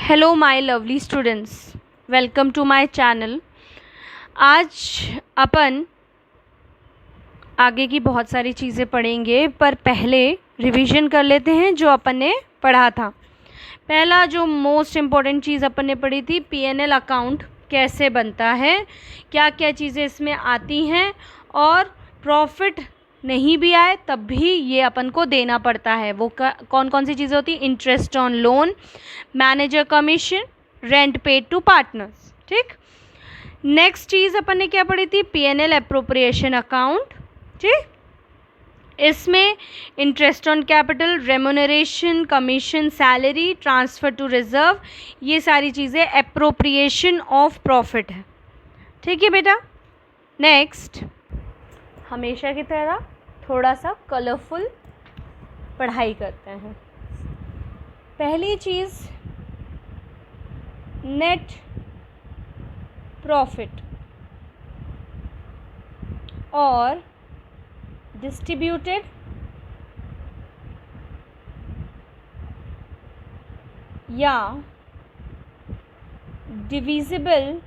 Hello my lovely students, welcome to my channel. आज अपन आगे की बहुत सारी चीज़ें पढ़ेंगे, पर पहले रिवीजन कर लेते हैं जो अपन ने पढ़ा था। पहला जो मोस्ट इम्पॉर्टेंट चीज़ अपन ने पढ़ी थी, पीएनएल अकाउंट कैसे बनता है, क्या क्या चीज़ें इसमें आती हैं, और प्रॉफिट नहीं भी आए तब भी ये अपन को देना पड़ता है। वो कौन कौन सी चीज़ें होती हैं? Interest on loan, manager commission, rent paid to partners. ठीक, नेक्स्ट चीज़ अपन ने क्या पढ़ी थी? PNL appropriation account. ठीक, इसमें interest on capital, remuneration, commission, salary, transfer to reserve, ये सारी चीज़ें एप्रोप्रिएशन ऑफ प्रॉफिट है। ठीक है बेटा। नेक्स्ट, हमेशा की तरह थोड़ा सा कलरफुल पढ़ाई करते हैं। पहली चीज़, नेट प्रॉफिट और डिस्ट्रीब्यूटेड या डिविजिबल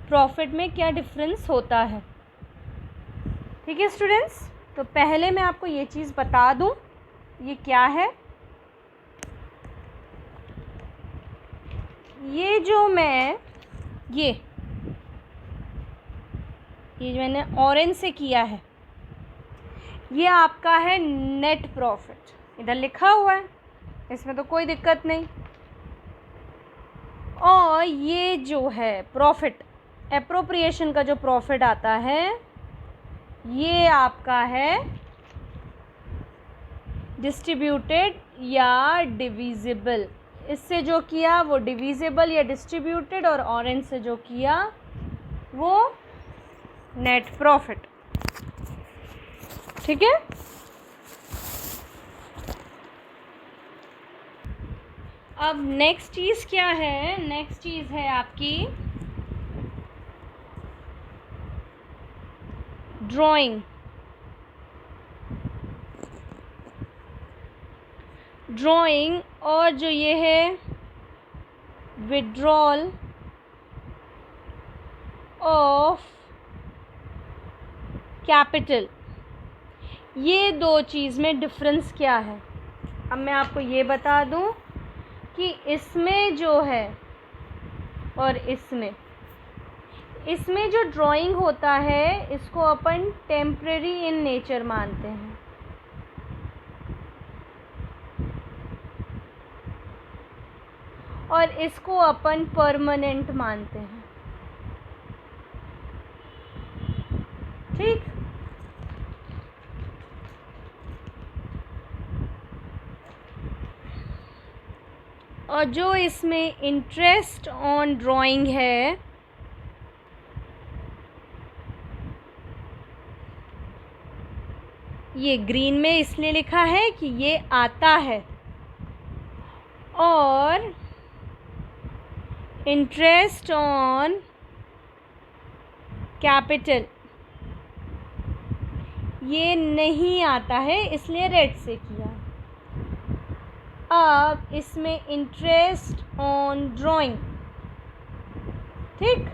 प्रॉफिट में क्या डिफरेंस होता है। ठीक है स्टूडेंट्स, तो पहले मैं आपको ये चीज़ बता दूं, ये क्या है। ये जो मैंने ऑरेंज से किया है, ये आपका है नेट प्रॉफिट। इधर लिखा हुआ है, इसमें तो कोई दिक्कत नहीं। और ये जो है प्रॉफिट, एप्रोप्रिएशन का जो प्रॉफिट आता है, ये आपका है डिस्ट्रीब्यूटेड या डिविजिबल। इससे जो किया वो डिविजिबल या डिस्ट्रीब्यूटेड, और ऑरेंज से जो किया वो नेट प्रॉफिट। ठीक है। अब नेक्स्ट चीज़ क्या है? नेक्स्ट चीज़ है आपकी ड्राइंग। ड्राइंग और जो ये है विड्रॉल ऑफ कैपिटल, ये दो चीज़ में डिफरेंस क्या है। अब मैं आपको ये बता दूं कि इसमें जो है और इसमें जो ड्राइंग होता है, इसको अपन टेम्परेरी इन नेचर मानते हैं, और इसको अपन परमानेंट मानते हैं। ठीक, और जो इसमें इंटरेस्ट ऑन ड्राइंग है, ये ग्रीन में इसलिए लिखा है कि ये आता है, और इंटरेस्ट ऑन कैपिटल ये नहीं आता है, इसलिए रेड से किया। अब इसमें इंटरेस्ट ऑन ड्राइंग, ठीक,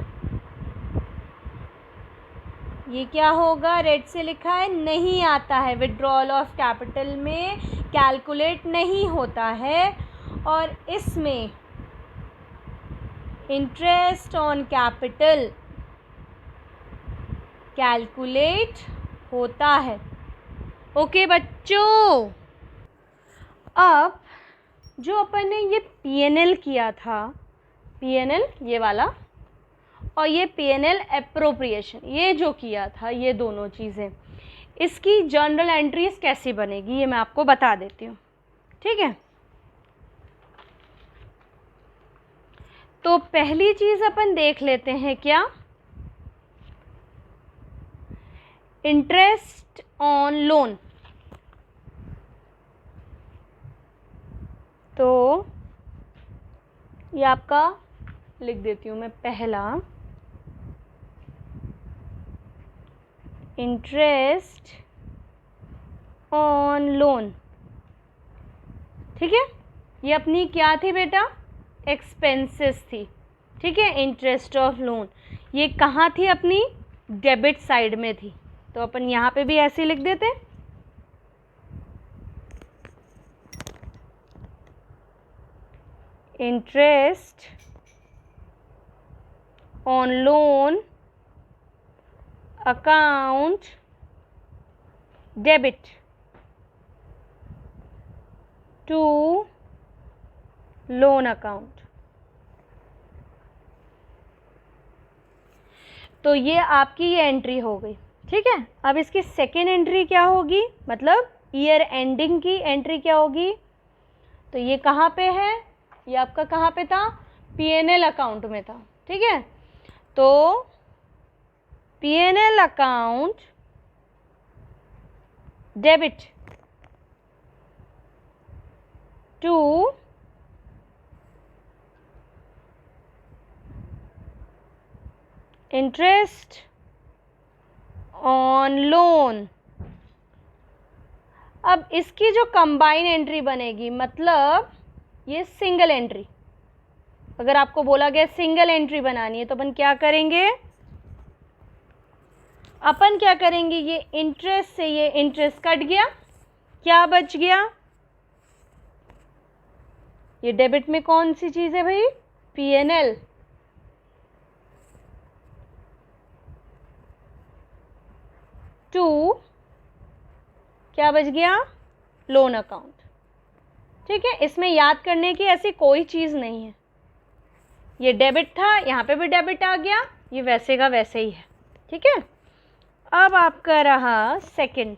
ये क्या होगा? रेड से लिखा है, नहीं आता है। विड्रॉल ऑफ कैपिटल में कैलकुलेट नहीं होता है, और इसमें इंटरेस्ट ऑन कैपिटल कैलकुलेट होता है। ओके बच्चों, अब जो अपन ने ये पीएनएल किया था, पीएनएल ये वाला, और ये पीएनएल एप्रोप्रिएशन ये जो किया था, ये दोनों चीज़ें, इसकी जर्नल एंट्रीज कैसी बनेगी ये मैं आपको बता देती हूँ। ठीक है, तो पहली चीज़ अपन देख लेते हैं, क्या? Interest on loan. तो ये आपका लिख देती हूँ मैं, पहला इंटरेस्ट ऑन लोन। ठीक है, ये अपनी क्या थी बेटा, एक्सपेंसेस थी, ठीक है, इंटरेस्ट ऑफ लोन। ये कहाँ थी अपनी, डेबिट साइड में थी, तो अपन यहाँ पे भी ऐसे ही लिख देते, interest on loan account debit to loan account. तो ये आपकी ये एंट्री हो गई, ठीक है। अब इसकी सेकेंड एंट्री क्या होगी, मतलब ईयर एंडिंग की एंट्री क्या होगी, तो ये कहाँ पे है, ये आपका कहाँ पे था, पीएनएल अकाउंट में था, ठीक है। तो PNL account debit to interest on loan. अब इसकी जो कंबाइन एंट्री बनेगी, मतलब ये सिंगल एंट्री, अगर आपको बोला गया सिंगल एंट्री बनानी है तो अपन क्या करेंगे, ये इंटरेस्ट से ये इंटरेस्ट कट गया, क्या बच गया, ये डेबिट में कौन सी चीज़ है भाई, पीएनएल, टू क्या बच गया, लोन अकाउंट, ठीक है। इसमें याद करने की ऐसी कोई चीज़ नहीं है, ये डेबिट था, यहाँ पे भी डेबिट आ गया, ये वैसे का वैसे ही है, ठीक है। अब आपका रहा सेकंड,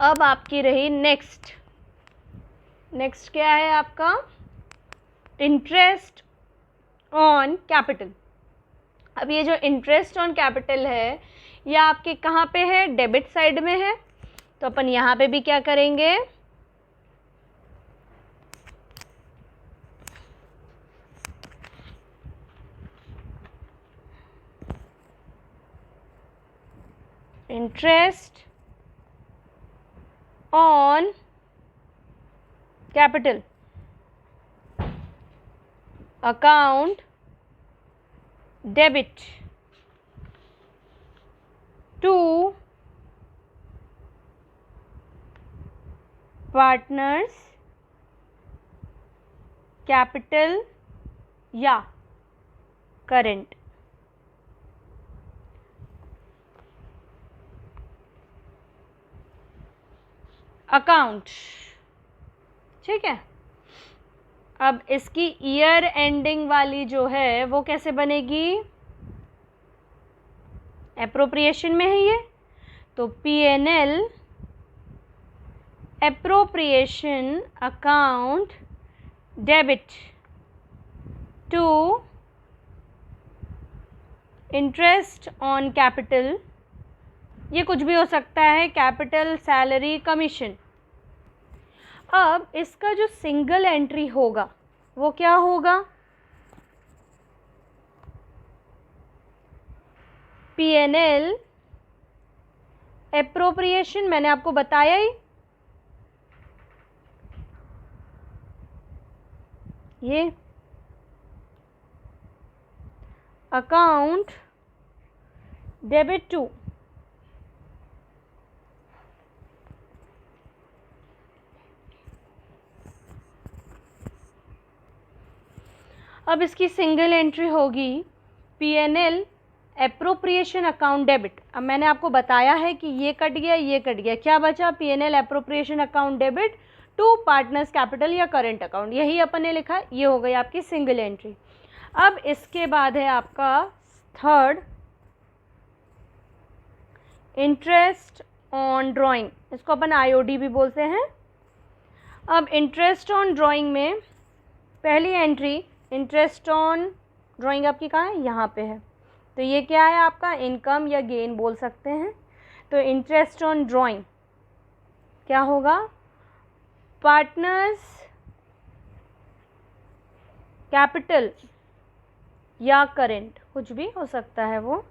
अब आपकी रही नेक्स्ट क्या है आपका, इंटरेस्ट ऑन कैपिटल। अब ये जो इंटरेस्ट ऑन कैपिटल है ये आपके कहाँ पे है, डेबिट साइड में है, तो अपन यहाँ पे भी क्या करेंगे, interest on capital account debit to partners capital या करेंट। अकाउंट, ठीक है। अब इसकी ईयर एंडिंग वाली जो है वो कैसे बनेगी, एप्रोप्रिएशन में है ये, तो PNL appropriation account debit to interest on capital, ये कुछ भी हो सकता है, कैपिटल, सैलरी, कमीशन। अब इसका जो सिंगल एंट्री होगा वो क्या होगा, पीएनएल एप्रोप्रिएशन, मैंने आपको बताया ही, ये अकाउंट डेबिट टू अब इसकी सिंगल एंट्री होगी पीएनएल एप्रोप्रिएशन अकाउंट डेबिट। अब मैंने आपको बताया है कि ये कट गया, ये कट गया, क्या बचा, PNL appropriation account debit to partners capital या करंट अकाउंट, यही अपन ने लिखा, ये हो गई आपकी सिंगल एंट्री। अब इसके बाद है आपका थर्ड, इंटरेस्ट ऑन ड्राइंग, इसको अपन आईओडी भी बोलते हैं। अब इंटरेस्ट ऑन ड्राइंग में पहली एंट्री, इंटरेस्ट ऑन ड्राइंग आपकी कहाँ है, यहाँ पे है, तो ये क्या है आपका, इनकम या गेन बोल सकते हैं। तो इंटरेस्ट ऑन ड्राइंग क्या होगा, पार्टनर्स कैपिटल या करेंट, कुछ भी हो सकता है वो,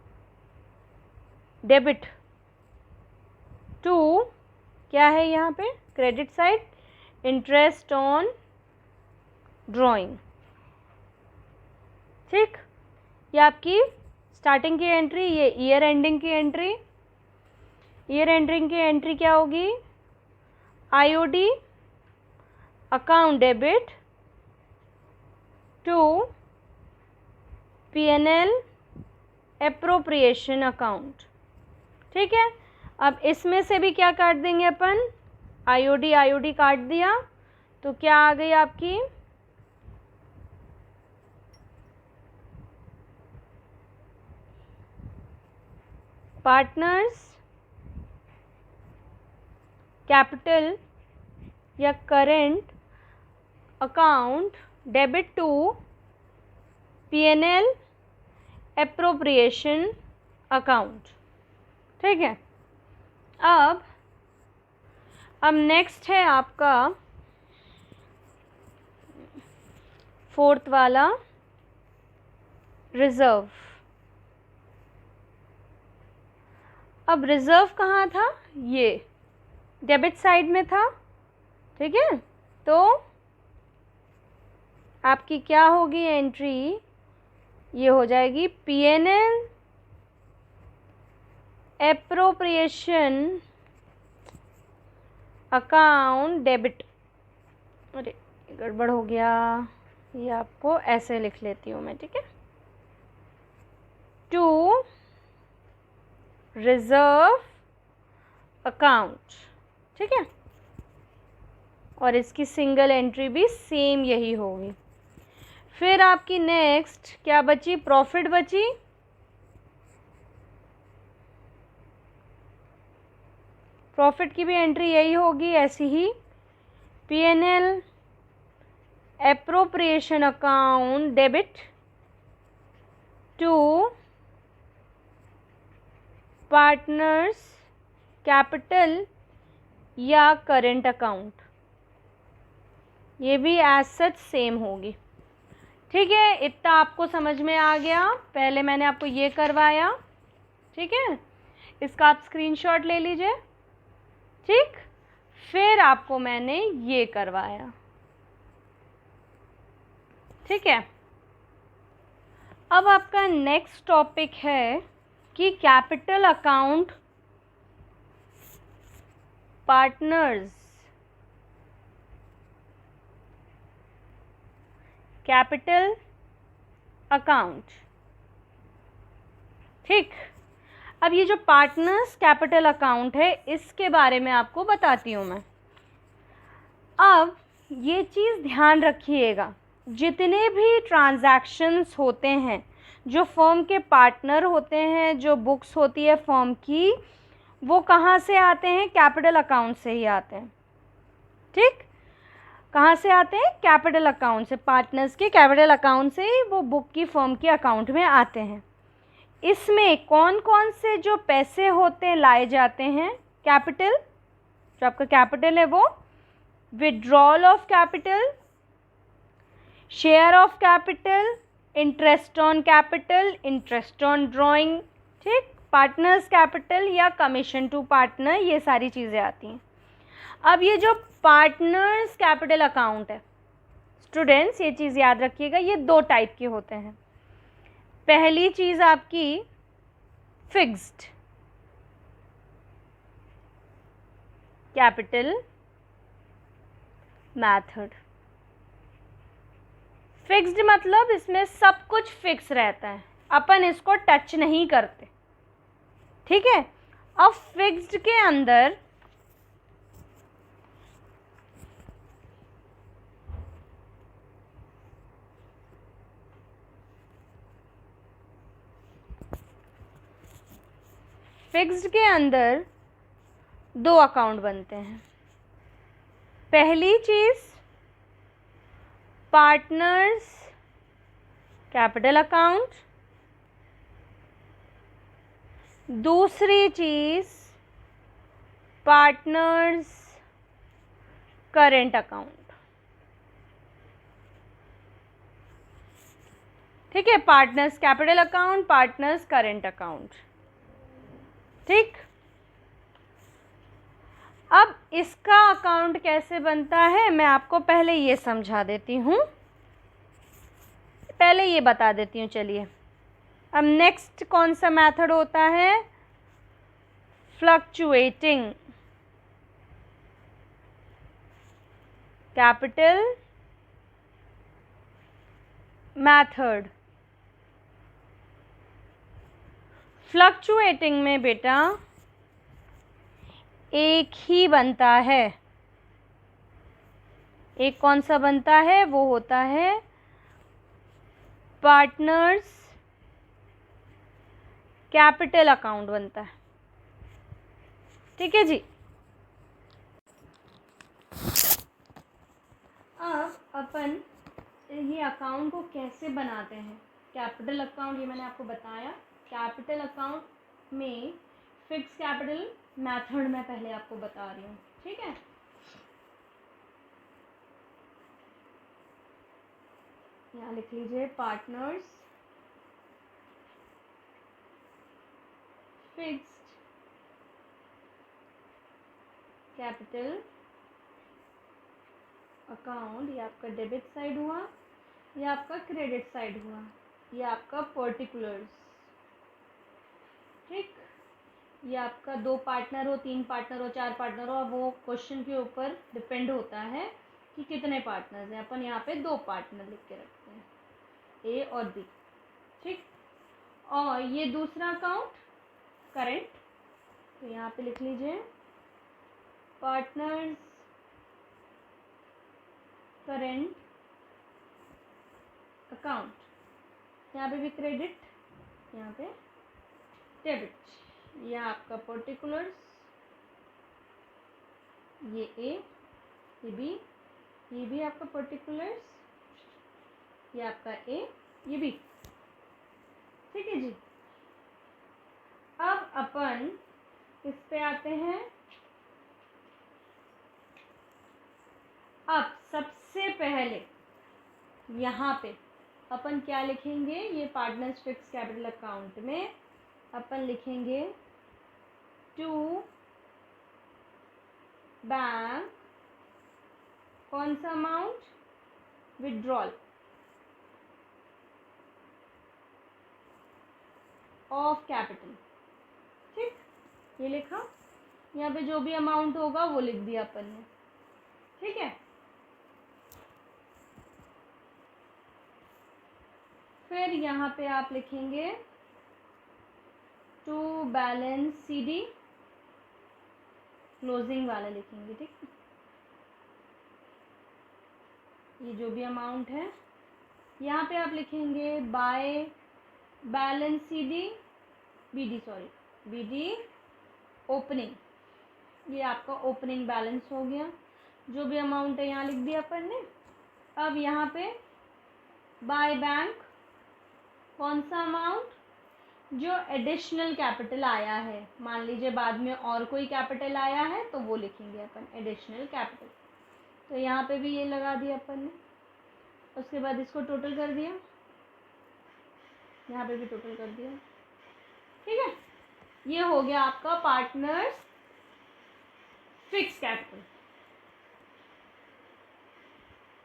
डेबिट टू, क्या है यहाँ पे credit side, interest on drawing. ठीक, ये आपकी स्टार्टिंग की एंट्री, ये ईयर एंडिंग की एंट्री। ईयर एंडिंग की एंट्री क्या होगी, IOD account debit to PNL appropriation account. ठीक है, अब इसमें से भी क्या काट देंगे अपन, आईओडी काट दिया तो क्या आ गई आपकी पार्टनर्स कैपिटल या current account debit to PNL appropriation account. ठीक है, अब नेक्स्ट है आपका फोर्थ वाला रिजर्व। अब रिजर्व कहाँ था, ये डेबिट साइड में था। ठीक है, तो आपकी क्या होगी एंट्री, ये हो जाएगी पीएनएल एप्रोप्रिएशन अकाउंट डेबिट। अरे गड़बड़ हो गया, ये आपको ऐसे लिख लेती हूँ मैं। ठीक है, टू रिजर्व अकाउंट। ठीक है, और इसकी सिंगल एंट्री भी सेम यही होगी। फिर आपकी नेक्स्ट क्या बची, प्रॉफिट बची। प्रॉफिट की भी एंट्री यही होगी ऐसी ही, PNL appropriation account debit to partners capital या करेंट अकाउंट। ये भी एज सच सेम होगी। ठीक है, इतना आपको समझ में आ गया। पहले मैंने आपको ये करवाया, ठीक है, इसका आप स्क्रीनशॉट ले लीजिए। ठीक, फिर आपको मैंने ये करवाया। ठीक है, अब आपका नेक्स्ट टॉपिक है कि capital account partners capital account. ठीक, अब ये जो पार्टनर्स कैपिटल अकाउंट है इसके बारे में आपको बताती हूँ मैं। अब ये चीज़ ध्यान रखिएगा, जितने भी ट्रांजैक्शंस होते हैं, जो फर्म के पार्टनर होते हैं, जो बुक्स होती है फर्म की, वो कहाँ से आते हैं, कैपिटल अकाउंट से ही आते हैं। ठीक, कहाँ से आते हैं, कैपिटल अकाउंट से। पार्टनर्स के कैपिटल अकाउंट से ही वो बुक की फर्म के अकाउंट में आते हैं। इसमें कौन कौन से जो पैसे होते हैं लाए जाते हैं, कैपिटल, जो आपका कैपिटल है वो withdrawal of capital, share of capital, interest on capital, interest on drawing. ठीक, पार्टनर्स कैपिटल या कमीशन टू पार्टनर, ये सारी चीज़ें आती हैं। अब ये जो पार्टनर्स कैपिटल अकाउंट है, स्टूडेंट्स ये चीज़ याद रखिएगा, ये दो टाइप के होते हैं। पहली चीज़ आपकी फिक्स्ड कैपिटल मेथड। फिक्स्ड मतलब इसमें सब कुछ फिक्स रहता है, अपन इसको टच नहीं करते। ठीक है, अब फिक्स्ड के अंदर दो अकाउंट बनते हैं। पहली चीज़ पार्टनर्स कैपिटल अकाउंट, दूसरी चीज़ पार्टनर्स करेंट अकाउंट। ठीक है, partners capital account, partners current account. ठीक। अब इसका अकाउंट कैसे बनता है मैं आपको पहले ये समझा देती हूँ, पहले ये बता देती हूँ। चलिए, अब नेक्स्ट कौन सा मेथड होता है? Fluctuating capital method. फ्लक्चुएटिंग में बेटा एक ही बनता है। एक कौन सा बनता है? वो होता है पार्टनर्स कैपिटल अकाउंट बनता है। ठीक है जी। अब अपन ये अकाउंट को कैसे बनाते हैं? कैपिटल अकाउंट ये मैंने आपको बताया। कैपिटल अकाउंट में फिक्स कैपिटल मेथड मैं पहले आपको बता रही हूँ। ठीक है, यहाँ लिख लीजिए पार्टनर्स फिक्स्ड कैपिटल अकाउंट। ये आपका डेबिट साइड हुआ, ये आपका क्रेडिट साइड हुआ, ये आपका पर्टिकुलर्स। ठीक, ये आपका 2 पार्टनर हो, 3 पार्टनर हो, 4 पार्टनर हो, वो क्वेश्चन के ऊपर डिपेंड होता है कि कितने पार्टनर्स हैं। अपन यहाँ पे 2 पार्टनर लिख के रखते हैं, ए और बी। ठीक, और ये दूसरा अकाउंट करेंट, तो यहाँ पे लिख लीजिए पार्टनर्स करेंट अकाउंट। यहाँ पे भी क्रेडिट, यहाँ पे डेबिट। यह आपका पर्टिकुलर्स, ये ए, ये बी, ये भी आपका पर्टिकुलर्स, ये आपका ए, ये बी। ठीक है जी। अब अपन किस पे आते हैं? अब सबसे पहले यहाँ पे अपन क्या लिखेंगे? ये पार्टनर्स फिक्स कैपिटल अकाउंट में अपन लिखेंगे टू बैंक कौन सा अमाउंट? Withdrawal of capital. ठीक, ये लिखा। यहाँ पे जो भी अमाउंट होगा वो लिख दिया अपन ने। ठीक है, फिर यहाँ पे आप लिखेंगे टू बैलेंस सीडी, क्लोजिंग वाला लिखेंगे। ठीक, ये जो भी अमाउंट है यहाँ पे आप लिखेंगे by balance CD BD, sorry BD opening. ये आपका ओपनिंग बैलेंस हो गया। जो भी अमाउंट है यहाँ लिख दिया अपन ने। अब यहाँ पे बाय बैंक कौन सा अमाउंट? जो एडिशनल कैपिटल आया है, मान लीजिए बाद में और कोई कैपिटल आया है तो वो लिखेंगे अपन एडिशनल कैपिटल। तो यहाँ पे भी ये लगा दिया अपन ने। उसके बाद इसको टोटल कर दिया, यहाँ पे भी टोटल कर दिया। ठीक है, ये हो गया आपका पार्टनर्स फिक्स कैपिटल।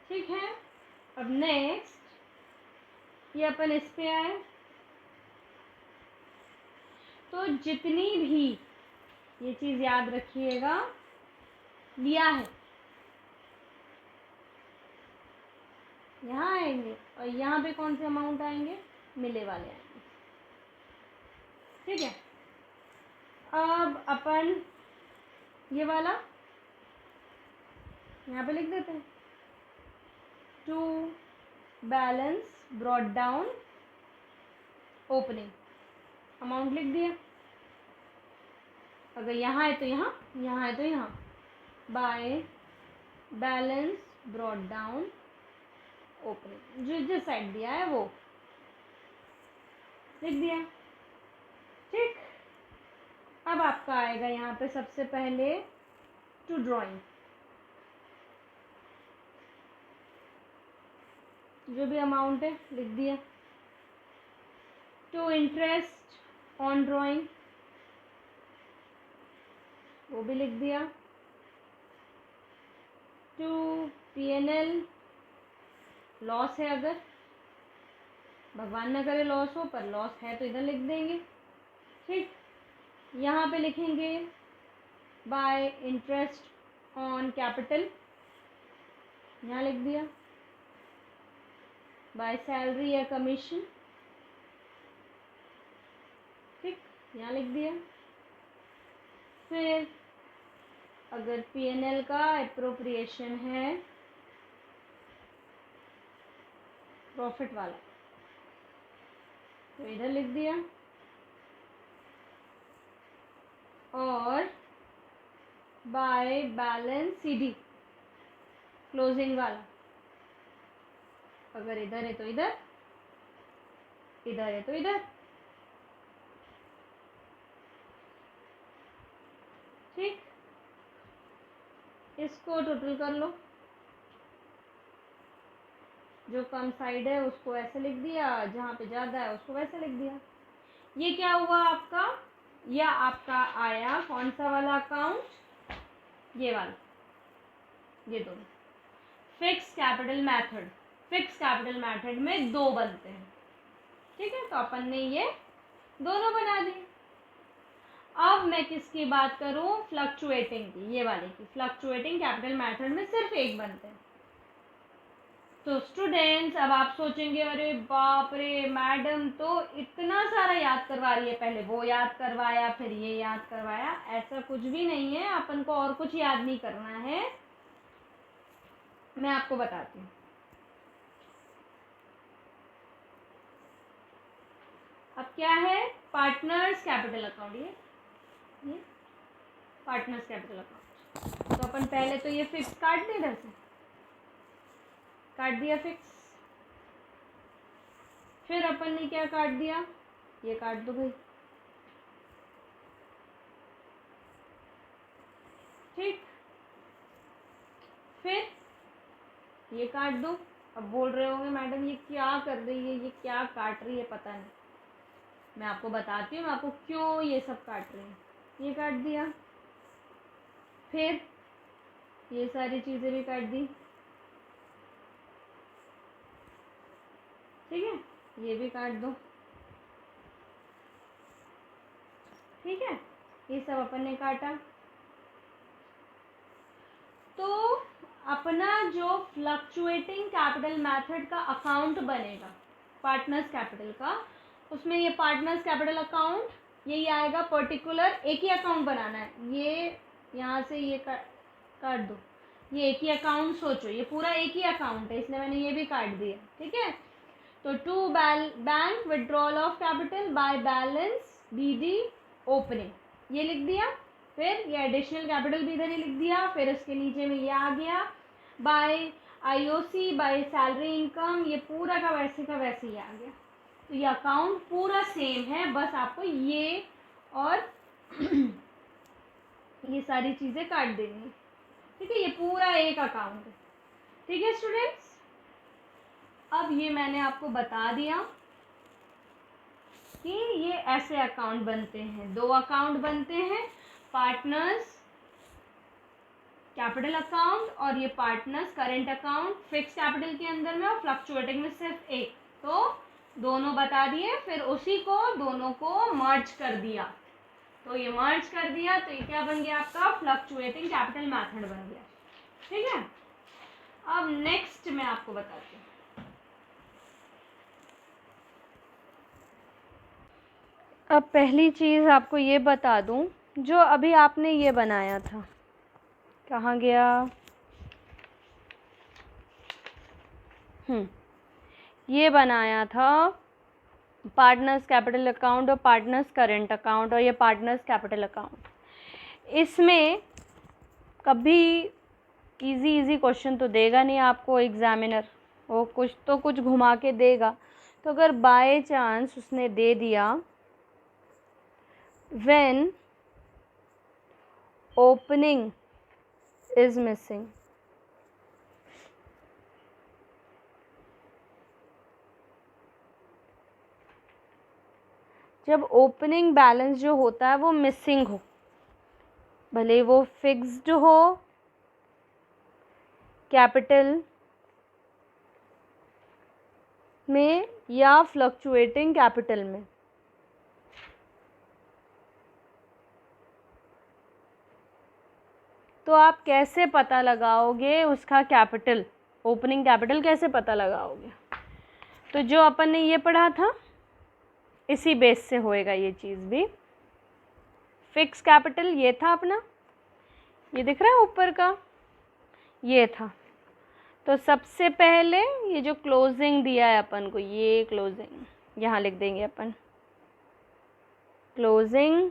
ठीक है, अब नेक्स्ट ये अपन इस पे आए, तो जितनी भी ये चीज़ याद रखिएगा लिया है यहाँ आएंगे, और यहाँ पे कौन से अमाउंट आएंगे? मिले वाले आएंगे। ठीक है, अब अपन ये वाला यहाँ पे लिख देते हैं to balance brought down opening. Amount लिख दिया। अगर यहाँ है तो यहाँ, यहाँ है तो यहाँ। By balance brought down opening, जिस साइड दिया है वो लिख दिया। ठीक, अब आपका आएगा यहाँ पे सबसे पहले टू ड्राइंग। जो भी अमाउंट है लिख दिया। टू इंटरेस्ट ऑन ड्राइंग, वो भी लिख दिया। टू P&L लॉस है, अगर भगवान न करे लॉस हो, पर लॉस है तो इधर लिख देंगे। ठीक, यहाँ पे लिखेंगे बाय इंटरेस्ट ऑन कैपिटल, यहाँ लिख दिया। बाय सैलरी या कमीशन, ठीक, यहाँ लिख दिया। फिर अगर P&L का एप्रोप्रिएशन है प्रॉफिट वाला तो इधर लिख दिया। और बाय बैलेंस CD क्लोजिंग वाला अगर इधर है तो इधर, इधर है तो इधर। ठीक, इसको टोटल कर लो। जो कम साइड है उसको ऐसे लिख दिया, जहाँ पे ज़्यादा है उसको वैसे लिख दिया। ये क्या हुआ आपका, या आपका आया कौन सा वाला अकाउंट, ये वाला, ये दोनों fix capital method. Fix capital method में दो बनते हैं, ठीक है, तो अपन ने ये दोनों बना दिए। अब मैं किसकी बात करूं, फ्लक्चुएटिंग की, ये वाले की। फ्लक्चुएटिंग कैपिटल मेथड में सिर्फ एक बनते हैं। तो स्टूडेंट्स अब आप सोचेंगे अरे बाप रे मैडम तो इतना सारा याद करवा रही है, पहले वो याद करवाया फिर ये याद करवाया। ऐसा कुछ भी नहीं है, अपन को और कुछ याद नहीं करना है। मैं आपको बताती हूँ। अब क्या है, पार्टनर्स कैपिटल अकाउंट, ये पार्टनर्स कैपिटल अकाउंट। तो अपन पहले तो ये फिक्स काट दें, इधर से काट दिया फिक्स। फिर अपन ने क्या काट दिया, ये काट दो भाई, ठीक। फिर ये काट दो। अब बोल रहे होंगे मैडम ये क्या कर रही है, ये क्या काट रही है, पता नहीं। मैं आपको बताती हूँ मैं आपको क्यों ये सब काट रही हूँ। ये काट दिया, फिर ये सारी चीज़ें भी काट दी, ठीक है, ये भी काट दो, ठीक है, ये सब अपन ने काटा। तो अपना जो फ्लक्चुएटिंग कैपिटल मेथड का अकाउंट बनेगा पार्टनर्स कैपिटल का, उसमें ये पार्टनर्स कैपिटल अकाउंट यही आएगा। पर्टिकुलर एक ही अकाउंट बनाना है। ये यहाँ से ये काट दो, ये एक ही अकाउंट सोचो, ये पूरा एक ही अकाउंट है, इसलिए मैंने ये भी काट दिया, ठीक है। तो to bank withdrawal of capital by balance BD opening, ये लिख दिया। फिर ये एडिशनल कैपिटल भी इधर ही लिख दिया। फिर इसके नीचे में ये आ गया by IOC by salary income, ये पूरा का वैसे ही आ गया। तो ये अकाउंट पूरा सेम है, बस आपको ये और ये सारी चीज़ें काट देनी है, ठीक है। ये पूरा एक अकाउंट है, ठीक है स्टूडेंट्स। अब ये मैंने आपको बता दिया कि ये ऐसे अकाउंट बनते हैं, दो अकाउंट बनते हैं, पार्टनर्स कैपिटल अकाउंट और ये partners current account. Fix capital के अंदर में और फ्लक्चुएटिंग में सिर्फ एक, तो दोनों बता दिए। फिर उसी को दोनों को मर्ज कर दिया, तो ये मर्ज कर दिया तो ये क्या बन गया आपका, फ्लक्चुएटिंग कैपिटल मेथड बन गया, ठीक है। अब नेक्स्ट मैं आपको बताती हूँ। अब पहली चीज़ आपको ये बता दूं, जो अभी आपने ये बनाया था, कहाँ गया, ये बनाया था पार्टनर्स कैपिटल अकाउंट और पार्टनर्स करेंट अकाउंट और ये पार्टनर्स कैपिटल अकाउंट। इसमें कभी इजी क्वेश्चन तो देगा नहीं आपको एग्जामिनर, वो कुछ तो कुछ घुमा के देगा। तो अगर बाय चांस उसने दे दिया when opening is missing, जब ओपनिंग बैलेंस जो होता है वो मिसिंग हो, भले वो फिक्स्ड हो कैपिटल में या फ्लक्चुएटिंग कैपिटल में। तो आप कैसे पता लगाओगे उसका कैपिटल, ओपनिंग कैपिटल कैसे पता लगाओगे? तो जो अपन ने ये पढ़ा था इसी बेस से होएगा ये चीज़ भी। फिक्स कैपिटल ये था अपना, ये दिख रहा है ऊपर का, ये था। तो सबसे पहले ये जो क्लोजिंग दिया है अपन को, ये क्लोजिंग यहाँ लिख देंगे अपन। क्लोजिंग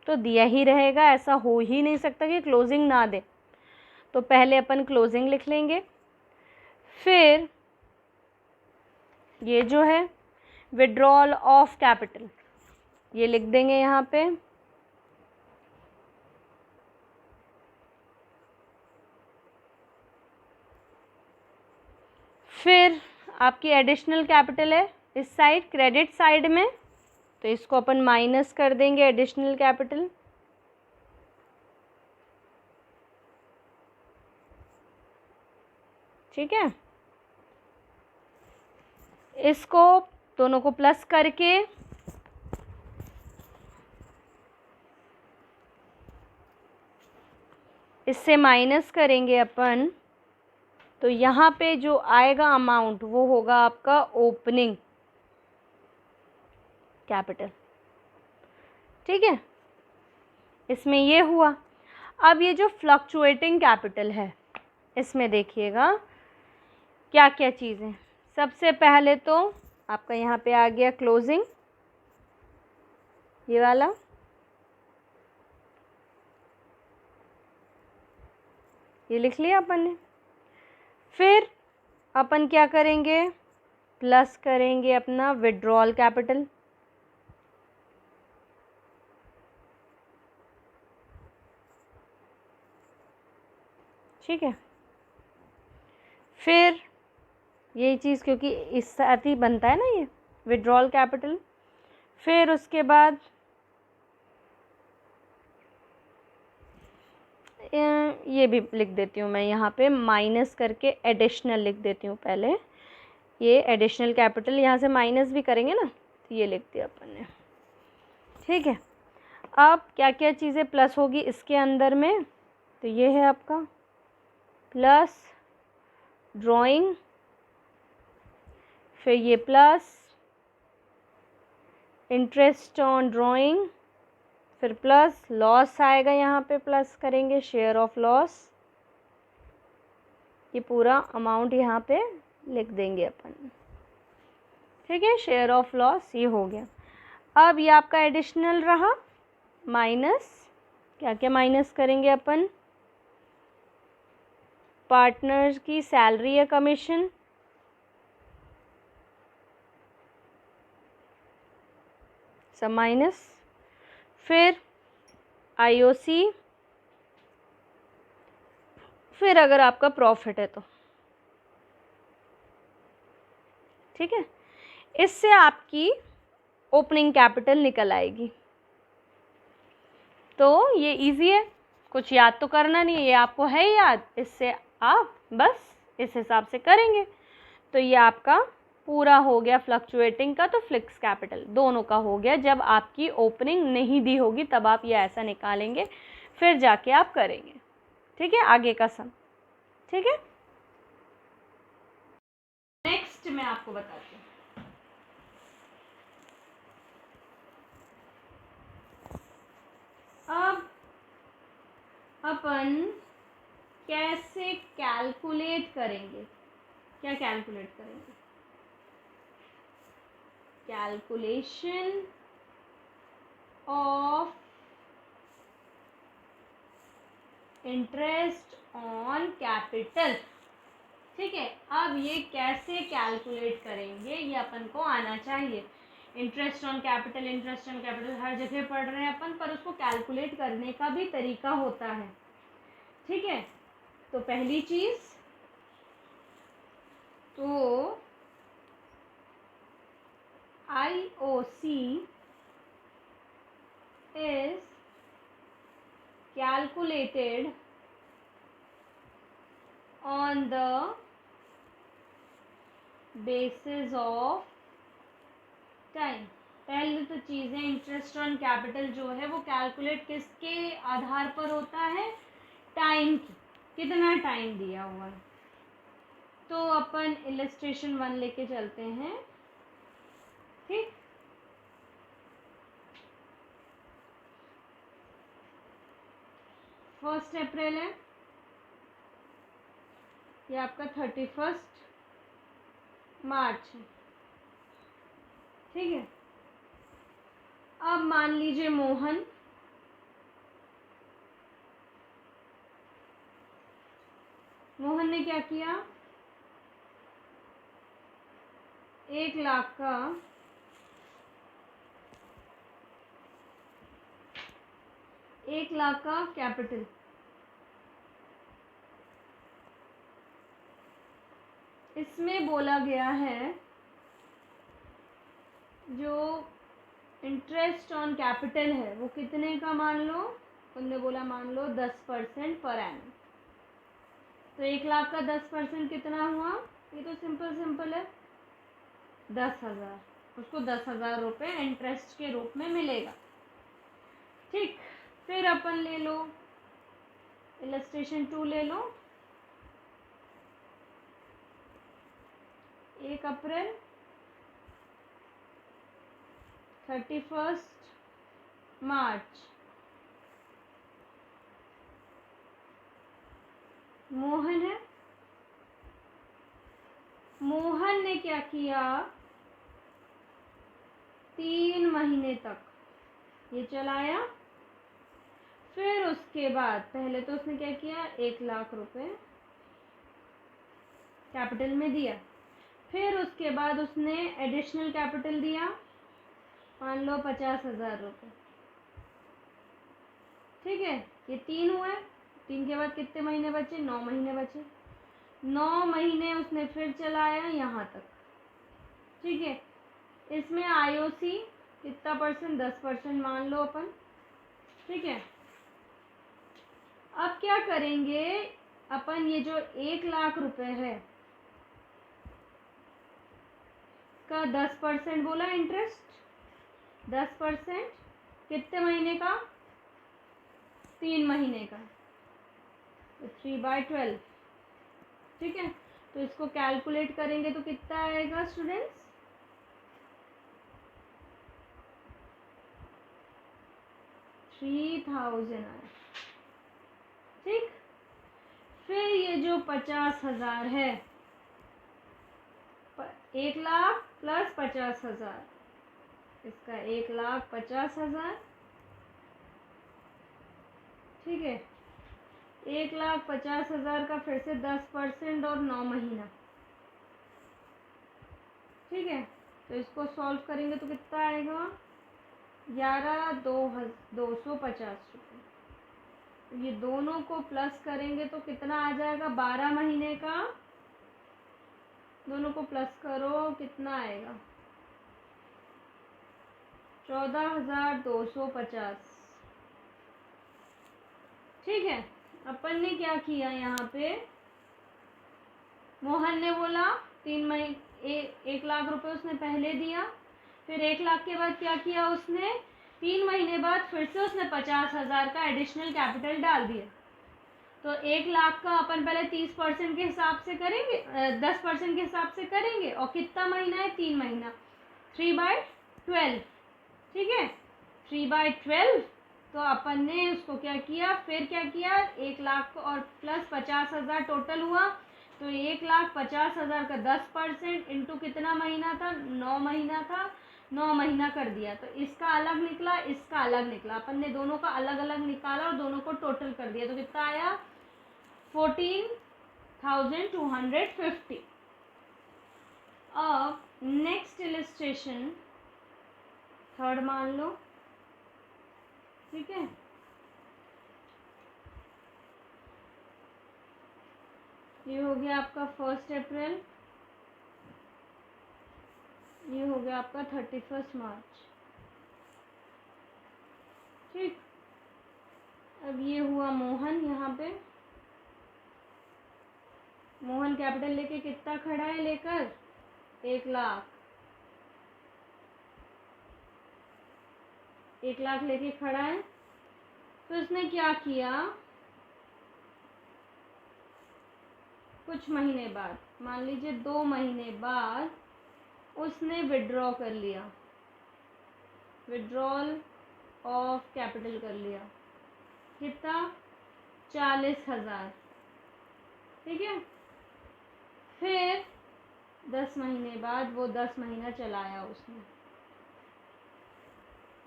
तो दिया ही रहेगा, ऐसा हो ही नहीं सकता कि क्लोजिंग ना दे। तो पहले अपन क्लोजिंग लिख लेंगे, फिर ये जो है विड्रॉल ऑफ कैपिटल ये लिख देंगे यहाँ पे। फिर आपकी एडिशनल कैपिटल है इस साइड क्रेडिट साइड में, तो इसको अपन माइनस कर देंगे एडिशनल कैपिटल। ठीक है, इसको दोनों को प्लस करके इससे माइनस करेंगे अपन, तो यहाँ पे जो आएगा अमाउंट वो होगा आपका ओपनिंग कैपिटल। ठीक है, इसमें ये हुआ। अब ये जो फ्लक्चुएटिंग कैपिटल है इसमें देखिएगा क्या क्या चीज़ें। सबसे पहले तो आपका यहाँ पे आ गया क्लोजिंग, ये वाला, ये लिख लिया अपन ने। फिर अपन क्या करेंगे, प्लस करेंगे अपना विड्रॉल कैपिटल। ठीक है, फिर यही चीज़ क्योंकि इस साथ ही बनता है ना ये विड्रॉल कैपिटल। फिर उसके बाद ये भी लिख देती हूँ मैं यहाँ पे, माइनस करके एडिशनल लिख देती हूँ पहले। ये एडिशनल कैपिटल यहाँ से माइनस भी करेंगे ना, तो ये लिख दिया अपन ने। ठीक है, अब क्या क्या चीज़ें प्लस होगी इसके अंदर में, तो ये है आपका प्लस ड्राइंग, फिर ये प्लस इंटरेस्ट ऑन ड्राइंग, फिर प्लस लॉस आएगा यहाँ पे, प्लस करेंगे शेयर ऑफ लॉस। ये पूरा अमाउंट यहाँ पे लिख देंगे अपन। ठीक है, शेयर ऑफ लॉस ये हो गया। अब ये आपका एडिशनल रहा, माइनस क्या क्या माइनस करेंगे अपन, पार्टनर्स की सैलरी या कमीशन, सब माइनस। फिर आईओसी, फिर अगर आपका प्रॉफिट है तो। ठीक है, इससे आपकी ओपनिंग कैपिटल निकल आएगी। तो ये इजी है, कुछ याद तो करना नहीं है, ये आपको है याद, इससे आप बस इस हिसाब से करेंगे। तो ये आपका पूरा हो गया फ्लक्चुएटिंग का, तो फिक्स कैपिटल दोनों का हो गया। जब आपकी ओपनिंग नहीं दी होगी तब आप ये ऐसा निकालेंगे, फिर जाके आप करेंगे। ठीक है, आगे का सम। ठीक है, नेक्स्ट मैं आपको बताती हूँ। अब अपन कैसे कैलकुलेट करेंगे, क्या कैलकुलेट करेंगे, calculation of interest on capital. ठीक है, अब ये कैसे कैलकुलेट करेंगे ये अपन को आना चाहिए। Interest on capital, interest on capital हर जगह पढ़ रहे हैं अपन, पर उसको कैलकुलेट करने का भी तरीका होता है। ठीक है, तो पहली चीज तो IOC is calculated on the basis of time. पहले तो चीज़ है, इंटरेस्ट ऑन कैपिटल जो है वो कैलकुलेट किसके आधार पर होता है? टाइम की, कितना टाइम दिया हुआ है। तो अपन इलस्ट्रेशन 1 लेके चलते हैं, ठीक। फर्स्ट अप्रैल है, ये आपका 31 मार्च है, ठीक है। अब मान लीजिए मोहन ने क्या किया, 1,00,000 का 1,00,000 का कैपिटल, इसमें बोला गया है जो इंटरेस्ट ऑन कैपिटल है वो कितने का मान लो, उनने बोला मान लो 10% पर एनम। तो 1,00,000 का 10% कितना हुआ? ये तो सिंपल है, 10,000। उसको 10,000 रुपये इंटरेस्ट के रूप में मिलेगा, ठीक। फिर अपन ले लो इलस्ट्रेशन 2 ले लो, 1 अप्रैल 31 मार्च, मोहन है। मोहन ने क्या किया, 3 महीने तक ये चलाया। फिर उसके बाद पहले तो उसने क्या किया, 1,00,000 रुपये कैपिटल में दिया। फिर उसके बाद उसने एडिशनल कैपिटल दिया, मान लो 50,000 रुपये, ठीक है। ये 3 हुए, 3 के बाद कितने महीने बचे? 9 महीने बचे। 9 महीने उसने फिर चलाया यहाँ तक, ठीक है। इसमें आईओसी कितना परसेंट? 10% मान लो अपन, ठीक है। अब क्या करेंगे अपन, ये जो 1,00,000 रुपये है का 10% बोला इंटरेस्ट, 10% कितने महीने का? 3 महीने का, तो 3/12, ठीक है। तो इसको कैलकुलेट करेंगे तो कितना आएगा स्टूडेंट्स? 3,000 आए, ठीक। फिर ये जो 50,000 है, 1,00,000 प्लस 50,000, इसका 1,50,000, ठीक है। 1,50,000 का फिर से 10% और 9 महीना, ठीक है। तो इसको सॉल्व करेंगे तो कितना आएगा? 11,250 रुपये। ये दोनों को प्लस करेंगे तो कितना आ जाएगा? 12 महीने का, दोनों को प्लस करो कितना आएगा? 14,250, ठीक है। अपन ने क्या किया यहाँ पे, मोहन ने बोला 1,00,000 रुपये उसने पहले दिया। फिर 1,00,000 के बाद क्या किया उसने, 3 महीने बाद फिर से उसने 50,000 का एडिशनल कैपिटल डाल दिया। तो 1,00,000 का अपन पहले 30% के हिसाब से करेंगे, 10% के हिसाब से करेंगे। और कितना महीना है? 3 महीना, 3/12, ठीक है। 3/12। तो अपन ने उसको क्या किया, फिर क्या किया, 1,00,000 और प्लस 50,000 टोटल हुआ। तो 1,50,000 का 10% इंटू कितना महीना था? 9 महीना था, 9 महीना कर दिया। तो इसका अलग निकला, इसका अलग निकला। अपन ने दोनों का अलग अलग निकाला और दोनों को टोटल कर दिया। तो कितना आया? 14,250। अब नेक्स्ट इलस्ट्रेशन 3rd मान लो, ठीक है। ये हो गया आपका 1 अप्रैल, ये हो गया आपका 31 मार्च, ठीक। अब ये हुआ मोहन, यहाँ पे मोहन कैपिटल लेके कितना खड़ा है लेकर, 1,00,000, 1,00,000 लेके खड़ा है। तो उसने क्या किया, कुछ महीने बाद, मान लीजिए 2 महीने बाद, उसने विड्रॉ कर लिया, विड्रॉल ऑफ कैपिटल कर लिया, कितना, 40,000, ठीक है। फिर 10 महीने बाद, वो 10 महीना चलाया उसने,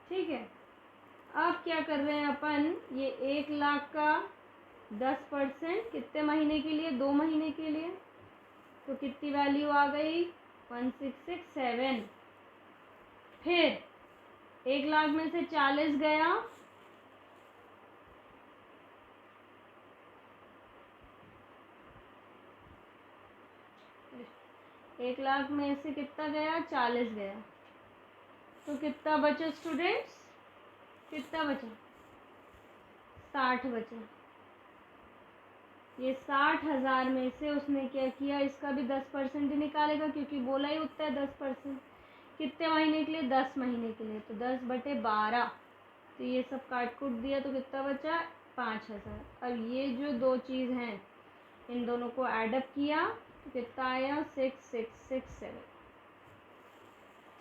ठीक है। अब क्या कर रहे हैं अपन, ये 1,00,000 का 10% कितने महीने के लिए, 2 महीने के लिए, तो कितनी वैल्यू आ गई, 1667। फिर 1,00,000 में से 40 गया, 1,00,000 में से कितना गया, 40 गया, तो कितना बचा स्टूडेंट्स, कितना बचा, 60 बचा। ये 60,000 में से उसने क्या किया, इसका भी 10% ही निकालेगा, क्योंकि बोला ही उतना है 10%। कितने महीने के लिए, 10 महीने के लिए, तो 10/12, तो ये सब काट कूट दिया, तो कितना बचा, 5,000। अब ये जो दो चीज़ हैं, इन दोनों को ऐडअप किया तो कितना आया, 6667।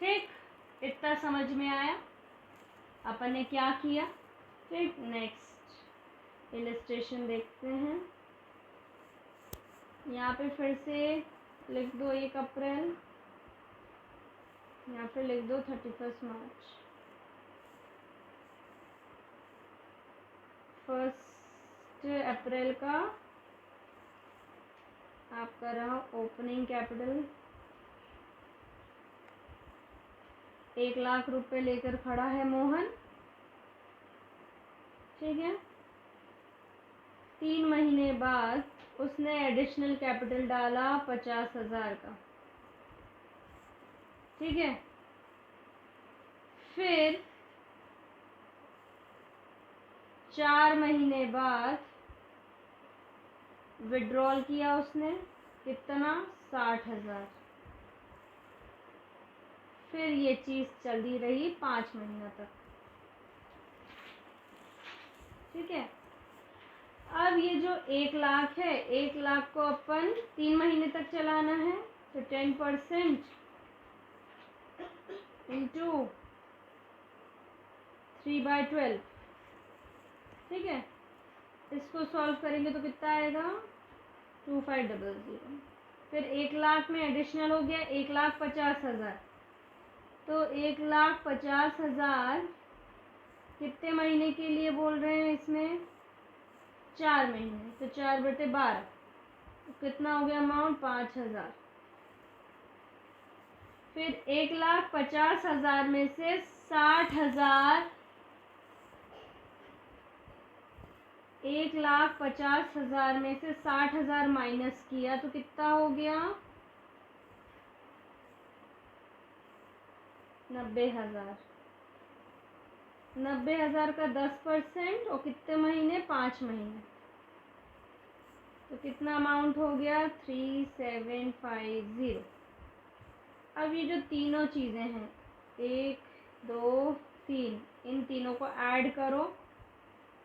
ठीक, इतना समझ में आया अपन ने क्या किया। ठीक, नेक्स्ट इलस्ट्रेशन देखते हैं। यहाँ पे फिर से लिख दो 1 अप्रैल, यहाँ पे लिख दो 31 मार्च। 1 अप्रैल का आपका रहा ओपनिंग कैपिटल, 1,00,000 रुपए लेकर खड़ा है मोहन, ठीक है। 3 महीने बाद उसने एडिशनल कैपिटल डाला 50,000 का, ठीक है। फिर 4 महीने बाद विड्रॉल किया उसने, कितना, 60,000। फिर ये चीज़ चलती रही 5 महीना तक, ठीक है। अब ये जो 1,00,000 है, 1,00,000 को अपन 3 महीने तक चलाना है, तो 10% इंटू 3/12, ठीक है। इसको सॉल्व करेंगे तो कितना आएगा, 2500। फिर 1,00,000 में एडिशनल हो गया 1,50,000, तो 1,50,000 कितने महीने के लिए बोल रहे हैं इसमें, 4 महीने, तो 4/12, तो कितना हो गया अमाउंट, 5,000। फिर 1,50,000 में से 60,000, 1,50,000 में से 60,000 माइनस किया तो कितना हो गया, 90,000। 90,000 का 10% और कितने महीने, 5 महीने, तो कितना अमाउंट हो गया, 3750। अब ये जो तीनों चीज़ें हैं, 1 2 3, इन तीनों को ऐड करो,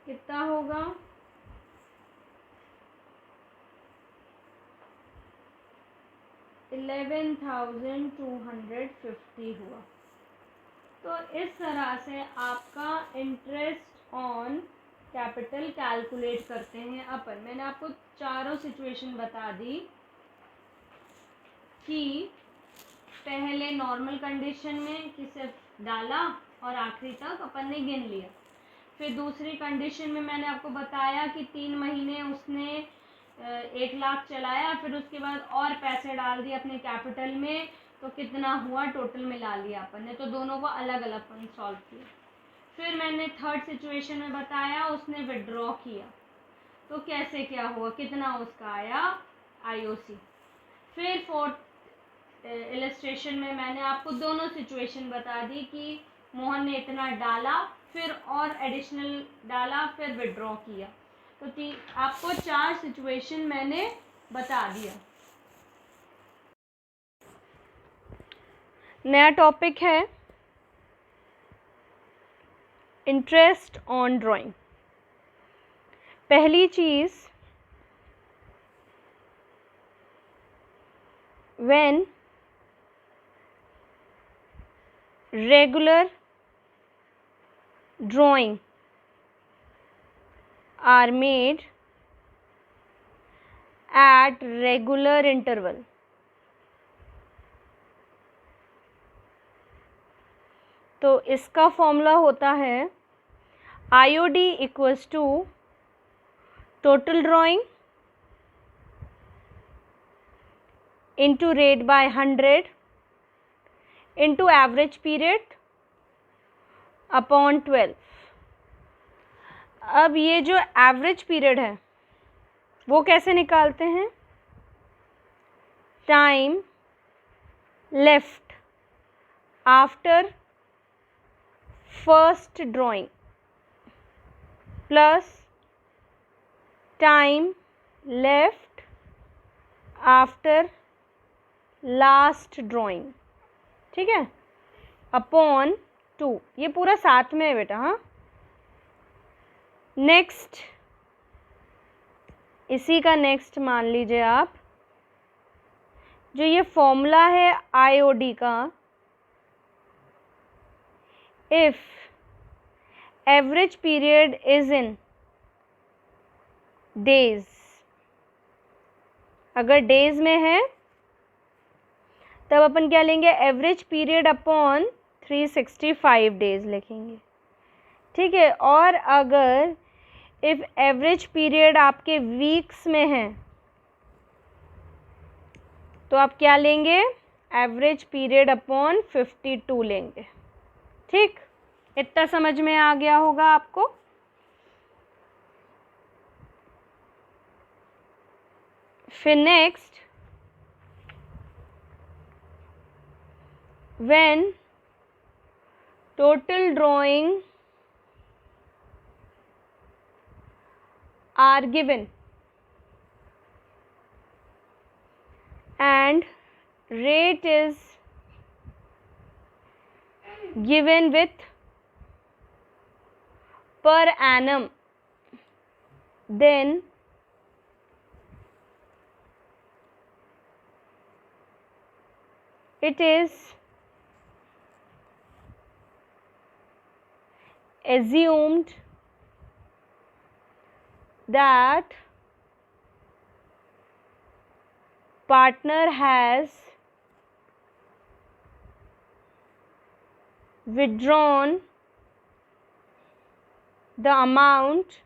कितना होगा, 11,250 हुआ। तो इस तरह से आपका इंटरेस्ट ऑन कैपिटल कैलकुलेट करते हैं अपन। मैंने आपको चारों सिचुएशन बता दी कि पहले नॉर्मल कंडीशन में कि सिर्फ डाला और आखिरी तक अपन ने गिन लिया। फिर दूसरी कंडीशन में मैंने आपको बताया कि 3 महीने उसने 1,00,000 चलाया, फिर उसके बाद और पैसे डाल दिए अपने कैपिटल में, तो कितना हुआ टोटल मिला लिया अपन ने, तो दोनों को अलग अलग अपन सॉल्व किया। फिर मैंने थर्ड सिचुएशन में बताया उसने विड्रॉ किया, तो कैसे क्या हुआ, कितना उसका आया आईओसी। फिर फोर्थ इलस्ट्रेशन में मैंने आपको दोनों सिचुएशन बता दी कि मोहन ने इतना डाला फिर और एडिशनल डाला, फिर विड्रॉ किया। तो आपको 4 सिचुएशन मैंने बता दिया। नया टॉपिक है इंटरेस्ट ऑन ड्राइंग। पहली चीज़, when regular drawing are made at regular interval, तो इसका फॉर्मूला होता है IOD equals to total drawing into rate by 100 into average period upon 12। अब ये जो एवरेज पीरियड है वो कैसे निकालते हैं? Time left after first drawing plus time left after last drawing, ठीक है, अपॉन 2। ये पूरा साथ में है बेटा। हाँ, नेक्स्ट, इसी का नेक्स्ट मान लीजिए आप, जो ये फॉर्मूला है IOD का, if average period is in days, अगर डेज में है तब अपन क्या लेंगे? एवरेज पीरियड अपॉन 365 डेज लिखेंगे, ठीक है। और अगर इफ एवरेज पीरियड आपके वीक्स में है तो आप क्या लेंगे? एवरेज पीरियड अपॉन 52 लेंगे, ठीक। इतना समझ में आ गया होगा आपको। फिर next, when total drawing are given and rate is given with per annum, then it is assumed that partner has withdrawn the amount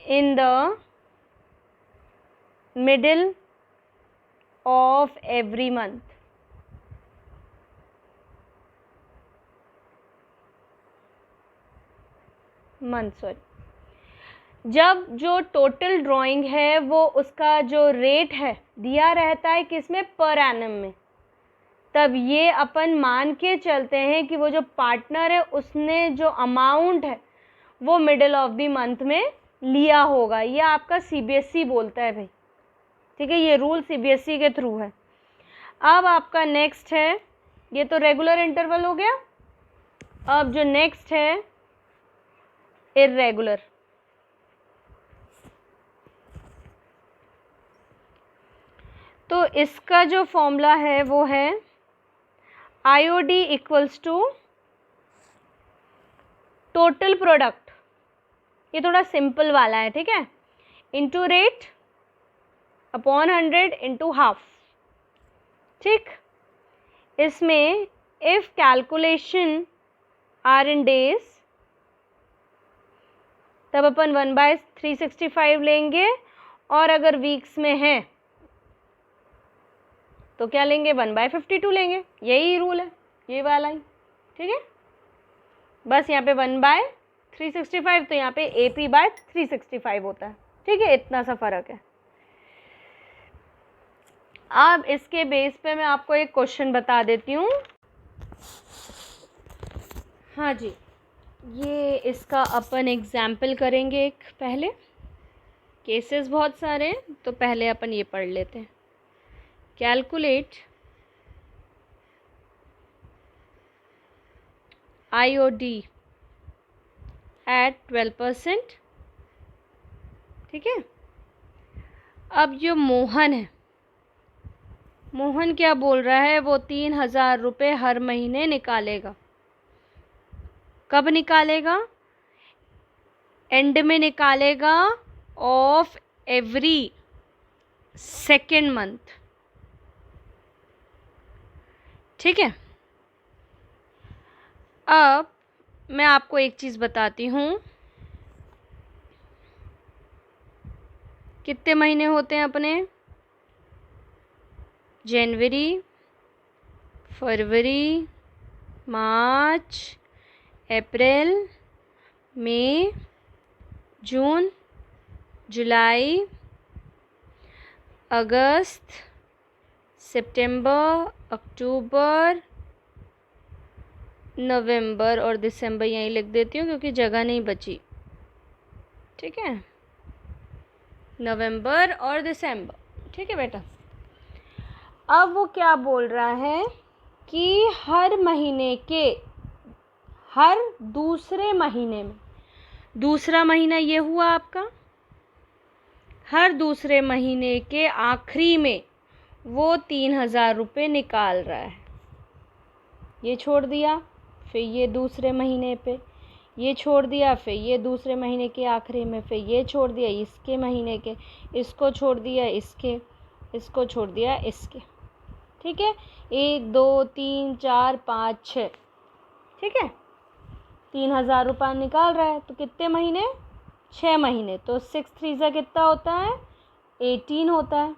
in the middle of every month। जब जो टोटल ड्राइंग है वो उसका जो rate है दिया रहता है किसमें? पर एनम में, तब ये अपन मान के चलते हैं कि वो जो पार्टनर है उसने जो अमाउंट है वो मिडिल ऑफ द मंथ में लिया होगा। ये आपका CBSE बोलता है भाई, ठीक है, ये रूल CBSE के थ्रू है। अब आपका नेक्स्ट है, ये तो रेगुलर इंटरवल हो गया। अब जो नेक्स्ट है इर्रेगुलर, तो इसका जो फॉर्मूला है वो है IOD equals to total product, ये थोड़ा सिंपल वाला है, ठीक है, into rate upon 100 into half, ठीक। इसमें if calculation are in days तब अपन 1/365 लेंगे, और अगर वीक्स में है तो क्या लेंगे? 1/52 लेंगे। यही रूल है, ये वाला ही, ठीक है। बस यहाँ पे 1/365 तो यहाँ पे AP/365 होता है, ठीक है, इतना सा फर्क है। अब इसके बेस पे मैं आपको एक क्वेश्चन बता देती हूँ। हाँ जी, ये इसका अपन एग्जाम्पल करेंगे। एक पहले केसेस बहुत सारे हैं, तो पहले अपन ये पढ़ लेते हैं। Calculate IOD at 12%। ठीक है। अब जो मोहन है, मोहन क्या बोल रहा है, वो 3,000 रुपये हर महीने निकालेगा। कब निकालेगा? एंड में निकालेगा ऑफ एवरी सेकेंड मंथ। ठीक है। अब मैं आपको एक चीज़ बताती हूँ, कितने महीने होते हैं अपने? जनवरी, फरवरी, मार्च, अप्रैल, मई, जून, जुलाई, अगस्त, सितंबर, अक्टूबर, नवंबर और दिसंबर। यहीं लिख देती हूँ क्योंकि जगह नहीं बची। ठीक है, नवंबर और दिसंबर। ठीक है बेटा। अब वो क्या बोल रहा है कि हर महीने के हर दूसरे महीने में, दूसरा महीना ये हुआ आपका, हर दूसरे महीने के आखिरी में वो 3,000 रुपये निकाल रहा है। ये छोड़ दिया, फिर ये दूसरे महीने पे, ये छोड़ दिया, फिर ये दूसरे महीने के आखिरी में, फिर ये छोड़ दिया इसके महीने के, इसको छोड़ दिया इसके, इसको छोड़ दिया इसके। ठीक है, 1 2 3 4 5 6। ठीक है, 3,000 रुपये निकाल रहा है। तो कितने महीने? 6 महीने। तो 6 3 सा कितना होता है? 18 होता है।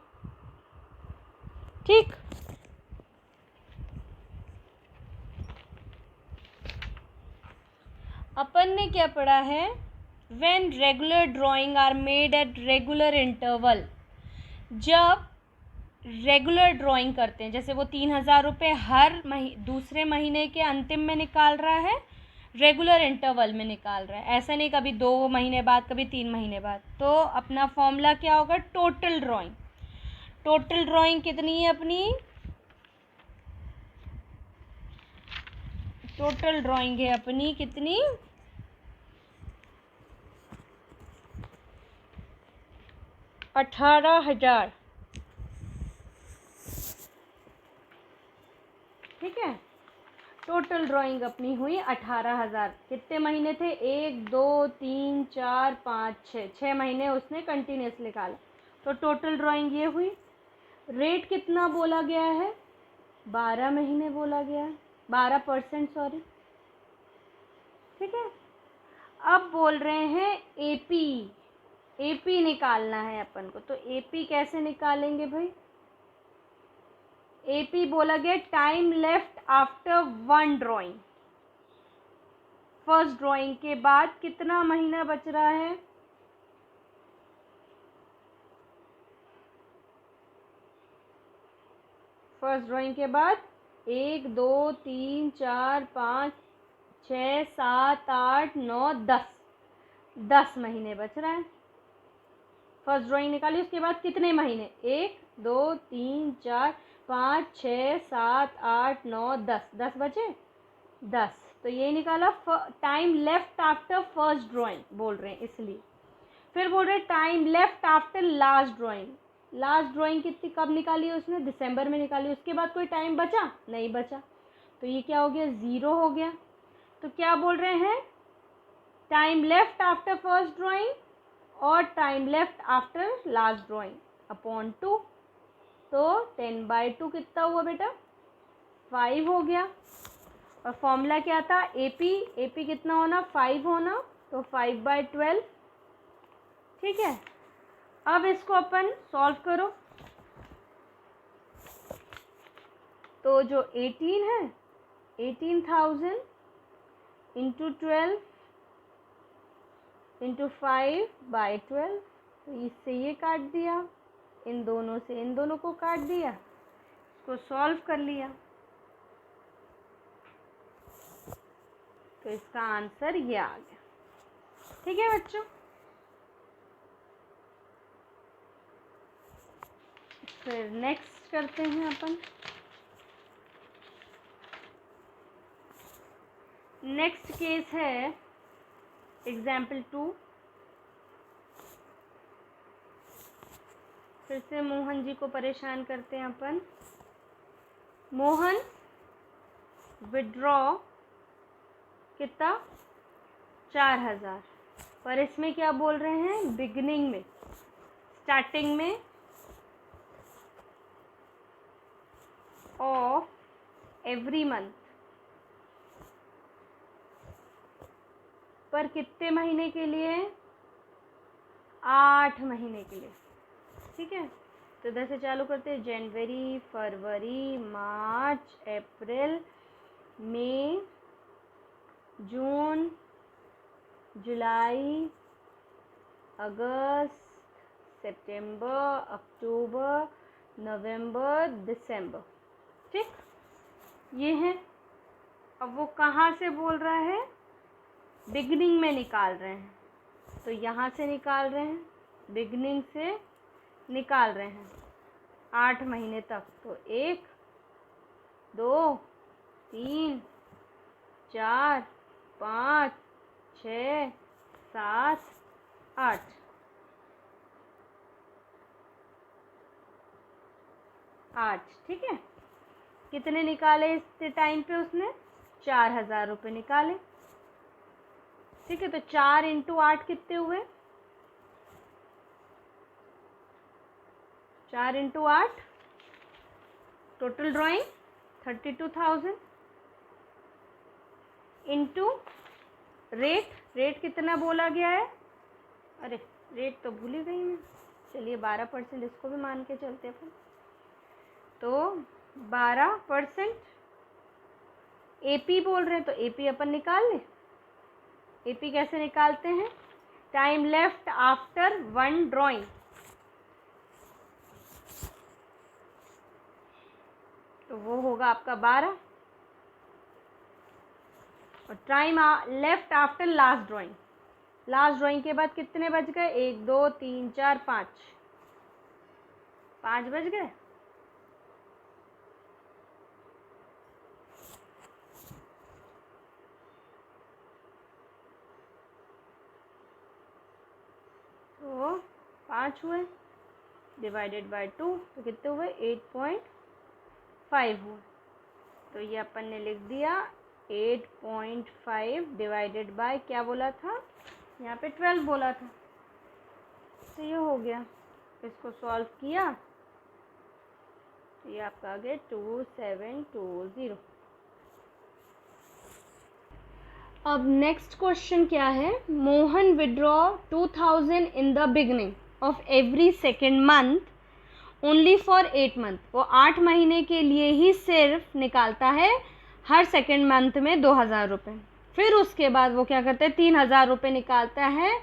ठीक। अपन ने क्या पढ़ा है? When regular drawing are made at regular interval. जब रेगुलर ड्राइंग करते हैं, जैसे वो 3,000 रुपये हर दूसरे महीने के अंतिम में निकाल रहा है, रेगुलर इंटरवल में निकाल रहा है, ऐसा नहीं कभी 2 महीने बाद, कभी 3 महीने बाद। तो अपना फॉर्मूला क्या होगा? Total drawing. टोटल ड्राइंग कितनी है अपनी? टोटल ड्राइंग है अपनी कितनी? 18,000। ठीक है, टोटल ड्राइंग अपनी हुई 18,000। कितने महीने थे? 1 2 3 4 5 6, 6 महीने उसने कंटिन्यूस निकाला। तो टोटल ड्राइंग ये हुई। रेट कितना बोला गया है? 12 महीने बोला गया है, 12%, सॉरी। ठीक है। अब बोल रहे हैं एपी। एपी निकालना है अपन को। तो एपी कैसे निकालेंगे भाई? एपी बोला गया time left after 1 drawing. First drawing के बाद कितना महीना बच रहा है? फर्स्ट ड्राइंग के बाद 1 2 3 4 5 6 7 8 9 10, 10 महीने बच रहा है। फर्स्ट ड्राइंग निकाली, उसके बाद कितने महीने? 1 2 3 4 5 6 7 8 9 10, 10 बचे, 10। तो ये निकाला time left after first drawing बोल रहे हैं, इसलिए। फिर बोल रहे हैं time left after last drawing. Last drawing कितनी कब निकाली है उसने? दिसंबर में निकाली। उसके बाद कोई टाइम बचा? नहीं बचा। तो ये क्या हो गया? 0 हो गया। तो क्या बोल रहे हैं? Time left after first drawing और time left after last drawing upon 2। तो 10/2 कितना हुआ बेटा? 5 हो गया। और फॉर्मूला क्या था? एपी। एपी कितना होना? 5 होना। तो 5/12। ठीक है। अब इसको अपन सॉल्व करो। तो जो 18 है, 18,000 इंटू 12 इंटू 5/12। तो इससे ये काट दिया, इन दोनों से इन दोनों को काट दिया, इसको सॉल्व कर लिया। तो इसका आंसर ये आ गया। ठीक है बच्चों, फिर नेक्स्ट करते हैं अपन। नेक्स्ट केस है एग्जाम्पल 2। फिर से मोहन जी को परेशान करते हैं अपन। मोहन विड्रॉ कितना 4000, पर इसमें क्या बोल रहे हैं, बिगिनिंग में, स्टार्टिंग में ऑफ एवरी मंथ, पर कितने महीने के लिए, 8 महीने के लिए। ठीक है, तो इधर से चालू करते हैं। जनवरी, फरवरी, मार्च, अप्रैल, मई, जून, जुलाई, अगस्त, सितंबर, अक्टूबर, नवंबर, दिसंबर। ठीक, ये है। अब वो कहाँ से बोल रहा है, बिगनिंग में निकाल रहे हैं, तो यहाँ से निकाल रहे हैं, बिगनिंग से निकाल रहे हैं 8 महीने तक। तो 1 2 3 4 5 6 7 8। ठीक है, कितने निकाले इस टाइम पे उसने, 4000 रुपये निकाले। ठीक है, तो 4 × 8 कितने हुए, 4 × 8 टोटल ड्राइंग 32,000 इंटू रेट कितना बोला गया है, अरे रेट तो भूल ही गई मैं, चलिए 12% इसको भी मान के चलते अपन। तो 12% एपी बोल रहे हैं, तो एपी अपन निकाल लें। एपी कैसे निकालते हैं, टाइम लेफ्ट आफ्टर 1 ड्राइंग, तो वो होगा आपका 12, और time left after last drawing, last drawing के बाद कितने बज गए, 1 2 3 4 5 बज गए। तो 5 हुए, डिवाइडेड बाय 2, तो कितने हुए, 8.5 हुए। तो ये अपन ने लिख दिया 8.5 डिवाइडेड बाय, क्या बोला था यहाँ पे, 12 बोला था, तो ये हो गया। इसको सॉल्व किया तो ये आपका आ गया 2720। अब नेक्स्ट क्वेश्चन क्या है, Mohan withdraw 2000 in the beginning of every second month only for 8 month. वो 8 महीने के लिए ही सिर्फ निकालता है हर सेकेंड मंथ में 2000 रुपये। फिर उसके बाद वो क्या करता है, 3000 रुपये निकालता है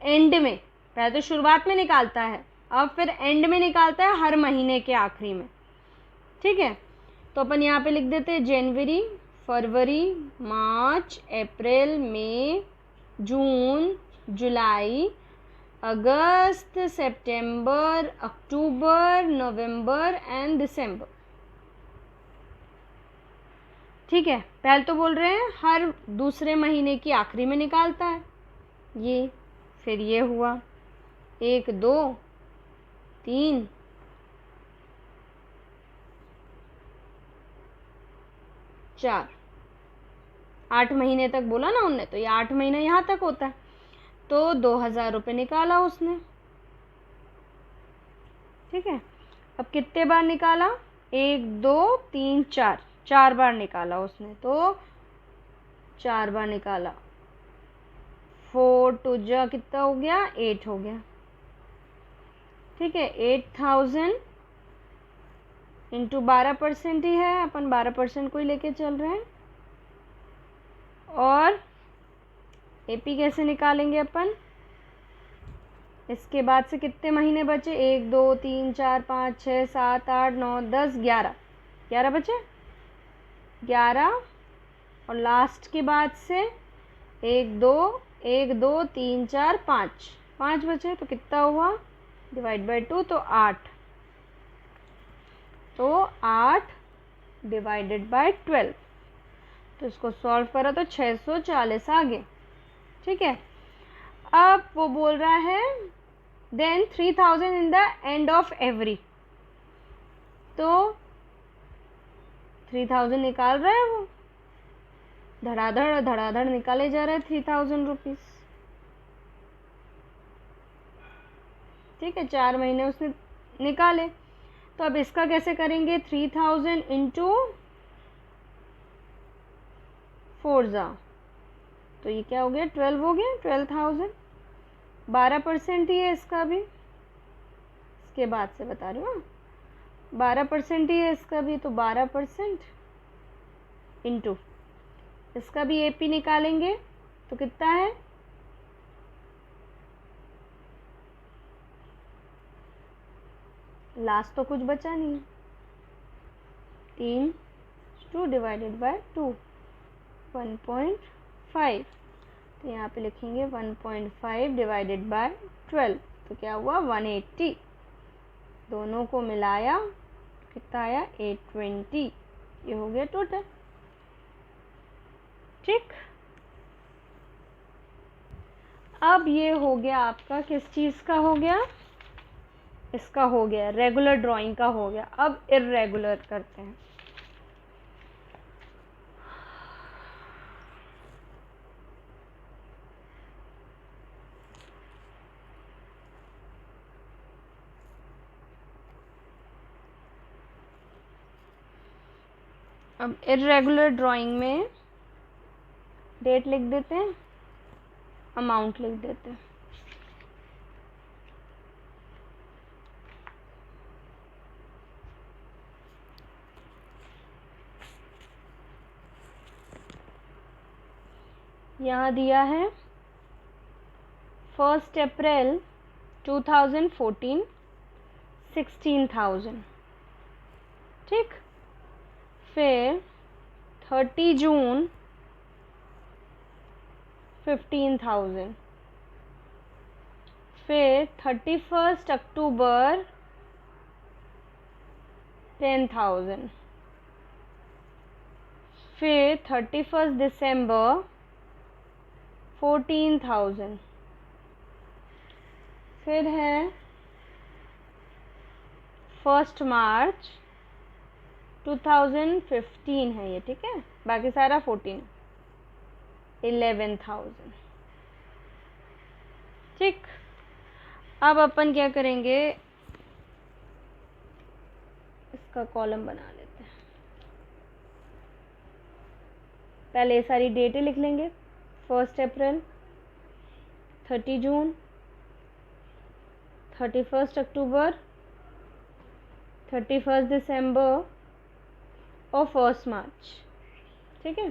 एंड में। पहले तो शुरुआत में निकालता है, अब फिर एंड में निकालता है हर महीने के आखिरी में। ठीक है, तो अपन यहाँ पे लिख देते हैं जनवरी, फरवरी, मार्च, अप्रैल, मई, जून, जुलाई, अगस्त, सितंबर, अक्टूबर, नवंबर एंड दिसंबर। ठीक है, पहले तो बोल रहे हैं हर दूसरे महीने की आखिरी में निकालता है ये, फिर ये हुआ 1 2 3 4, 8 महीने तक बोला ना उनने, तो ये 8 महीने यहाँ तक होता है। तो 2000 रुपये निकाला उसने। ठीक है, अब कितने बार निकाला, 1 2 3 4, 4 बार निकाला उसने, तो 4 बार निकाला, 4 2 जा कितना हो गया, 8 हो गया। ठीक है, 8000 इंटू 12% ही है, अपन 12% को ही लेके चल रहे हैं। और एपी कैसे निकालेंगे अपन, इसके बाद से कितने महीने बचे, 1 2 3 4 5 6 7 8 9 10 11, 11 बचे, 11, और लास्ट के बाद से 1 2 1 2 3 4 5 5 बचे तो कितना हुआ, डिवाइड बाय 2 तो 8, तो 8 डिवाइडेड बाय 12, तो इसको सॉल्व करा तो 640 आ गए। ठीक है, अब वो बोल रहा है then 3000 in the end of every, तो 3000 निकाल रहा है वो, धड़ाधड़ निकाले जा रहे हैं 3000 रुपीज़। ठीक है, 4 महीने उसने निकाले, तो अब इसका कैसे करेंगे, 3000 इंटू 4 जा, तो ये क्या हो गया, 12 हो गया, 12,000। 12% ही है इसका भी, इसके बाद से बता रही हूँ, 12% ही है इसका भी, तो 12% इंटू इसका भी एपी निकालेंगे तो कितना है, लास्ट तो कुछ बचा नहीं, 3 डिवाइडेड बाय 2 1.5, तो यहाँ पे लिखेंगे 1.5 डिवाइडेड बाय 12, तो क्या हुआ 180, दोनों को मिलाया कितना आया 820, ये हो गया टोटल। ठीक, अब ये हो गया आपका किस चीज़ का हो गया, इसका हो गया रेगुलर ड्राइंग का हो गया। अब इर्रेगुलर करते हैं। अब इर्रेगुलर ड्राइंग में डेट लिख देते हैं, अमाउंट लिख देते हैं। यहाँ दिया है 1 अप्रैल 2014 16,000। ठीक, फिर 30 जून 15,000, फिर 31 अक्टूबर 10,000, फिर 31 दिसंबर 14,000, फिर है 1 मार्च 2015 है ये। ठीक है, बाकी सारा 14, 11,000। ठीक, अब अपन क्या करेंगे, इसका कॉलम बना लेते हैं। पहले ये सारी डेटें लिख लेंगे, 1 अप्रैल, 30 जून, 31 अक्टूबर, 31 दिसंबर और 1 मार्च। ठीक है,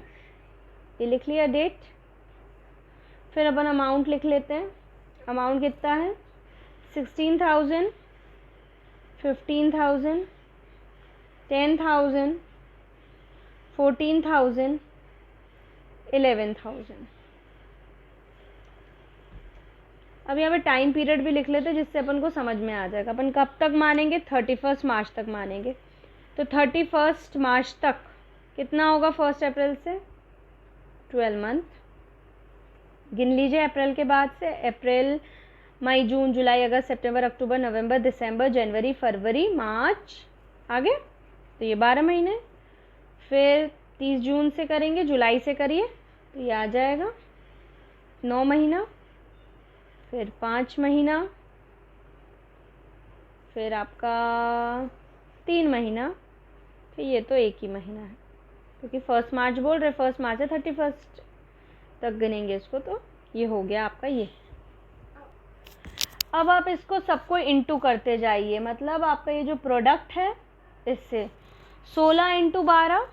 ये लिख लिया डेट। फिर अपन अमाउंट लिख लेते हैं। अमाउंट कितना है, 16,000, 15,000, 10,000, 14,000, 11,000। अब यहाँ पे टाइम पीरियड भी लिख लेते हैं जिससे अपन को समझ में आ जाएगा। अपन कब तक मानेंगे, 31 मार्च तक मानेंगे, तो 31 मार्च तक कितना होगा 1 अप्रैल से, 12 मंथ गिन लीजिए। अप्रैल के बाद से अप्रैल, मई, जून, जुलाई, अगस्त, सितंबर, अक्टूबर, नवंबर, दिसंबर, जनवरी, फरवरी, मार्च, आगे तो ये 12 महीने। फिर 30 जून से करेंगे, जुलाई से करिए तो ये आ जाएगा 9 महीना, फिर 5 महीना, फिर आपका 3 महीना, फिर ये तो एक ही महीना है क्योंकि 1 मार्च बोल रहे, 1 मार्च से 31 तक गिनेंगे इसको, तो ये हो गया आपका ये। अब आप इसको सबको इंटू करते जाइए, मतलब आपका ये जो प्रोडक्ट है इससे 16 इंटू 12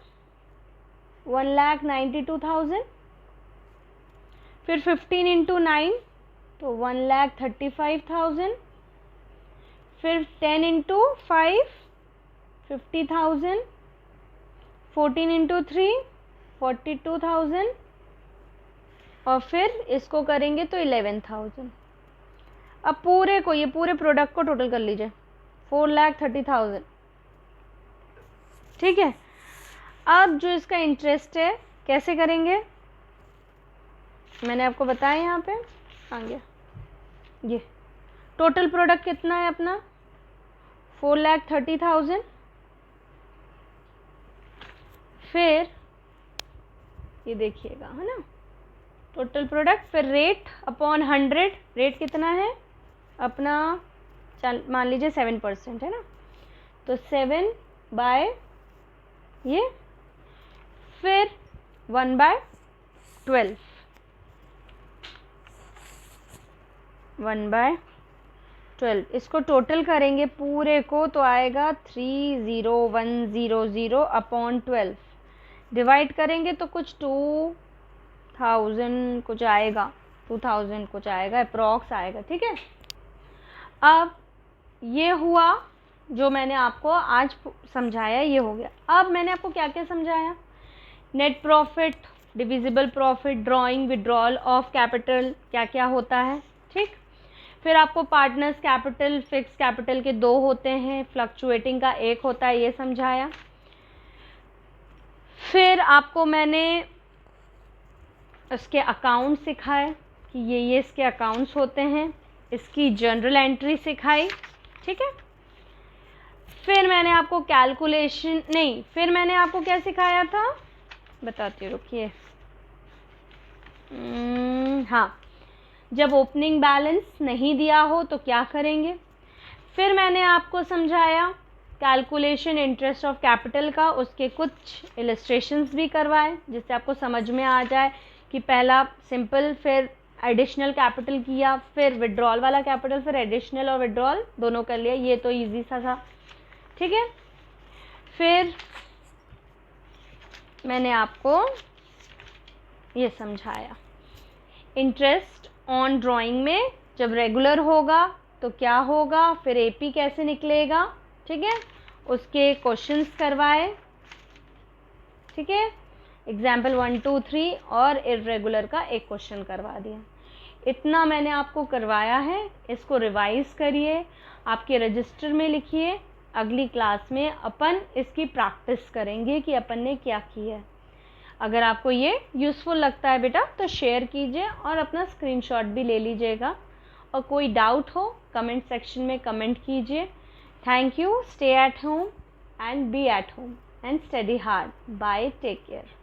1,92,000, फिर 15 इंटू 9 तो 1,35,000, फिर 10 इंटू 5 50,000, 14 इंटू 3 42,000 और फिर इसको करेंगे तो 11,000। अब पूरे को, ये पूरे प्रोडक्ट को टोटल कर लीजिए, 4,30,000। ठीक है। अब जो इसका इंटरेस्ट है कैसे करेंगे, मैंने आपको बताया यहाँ पे आ गया। ये टोटल प्रोडक्ट कितना है अपना, 4,30,000। फिर ये देखिएगा, है ना, टोटल प्रोडक्ट, फिर रेट अपॉन 100। रेट कितना है अपना, मान लीजिए 7% है ना, तो 7 बाय ये, फिर 1/12, 1/12। इसको टोटल करेंगे पूरे को तो आएगा 30100 अपॉन 12। डिवाइड करेंगे तो कुछ 2000 कुछ आएगा, 2000 कुछ आएगा, अप्रॉक्स आएगा। ठीक है। अब ये हुआ जो मैंने आपको आज समझाया, ये हो गया। अब मैंने आपको क्या क्या समझाया, net profit, divisible profit, drawing withdrawal of capital क्या क्या होता है। ठीक। फिर आपको पार्टनर्स कैपिटल, फिक्स कैपिटल के 2 होते हैं, फ्लक्चुएटिंग का 1 होता है, ये समझाया। फिर आपको मैंने इसके अकाउंट सिखाए कि ये इसके अकाउंट्स होते हैं, इसकी जर्नल एंट्री सिखाई। ठीक है। फिर मैंने आपको कैलकुलेशन, नहीं, फिर मैंने आपको क्या सिखाया था बताती हूँ, रुकिए। हाँ, जब ओपनिंग बैलेंस नहीं दिया हो तो क्या करेंगे। फिर मैंने आपको समझाया कैलकुलेशन इंटरेस्ट ऑफ कैपिटल का, उसके कुछ इलस्ट्रेशंस भी करवाए जिससे आपको समझ में आ जाए कि पहला सिंपल, फिर एडिशनल कैपिटल किया, फिर विड्रॉल वाला कैपिटल, फिर एडिशनल और विड्रॉल दोनों कर लिया। ये तो इजी सा था। ठीक है। फिर मैंने आपको ये समझाया इंटरेस्ट ऑन ड्राइंग में जब रेगुलर होगा तो क्या होगा, फिर एपी कैसे निकलेगा। ठीक है। उसके क्वेश्चंस करवाए। ठीक है। एग्जाम्पल 1 2 3 और इर्रेगुलर का एक क्वेश्चन करवा दिया। इतना मैंने आपको करवाया है, इसको रिवाइज करिए, आपके रजिस्टर में लिखिए। अगली क्लास में अपन इसकी प्रैक्टिस करेंगे कि अपन ने क्या किया है। अगर आपको ये यूज़फुल लगता है बेटा तो शेयर कीजिए और अपना स्क्रीनशॉट भी ले लीजिएगा, और कोई डाउट हो कमेंट सेक्शन में कमेंट कीजिए। Thank you. Stay at home and be at home and study hard. Bye, take care.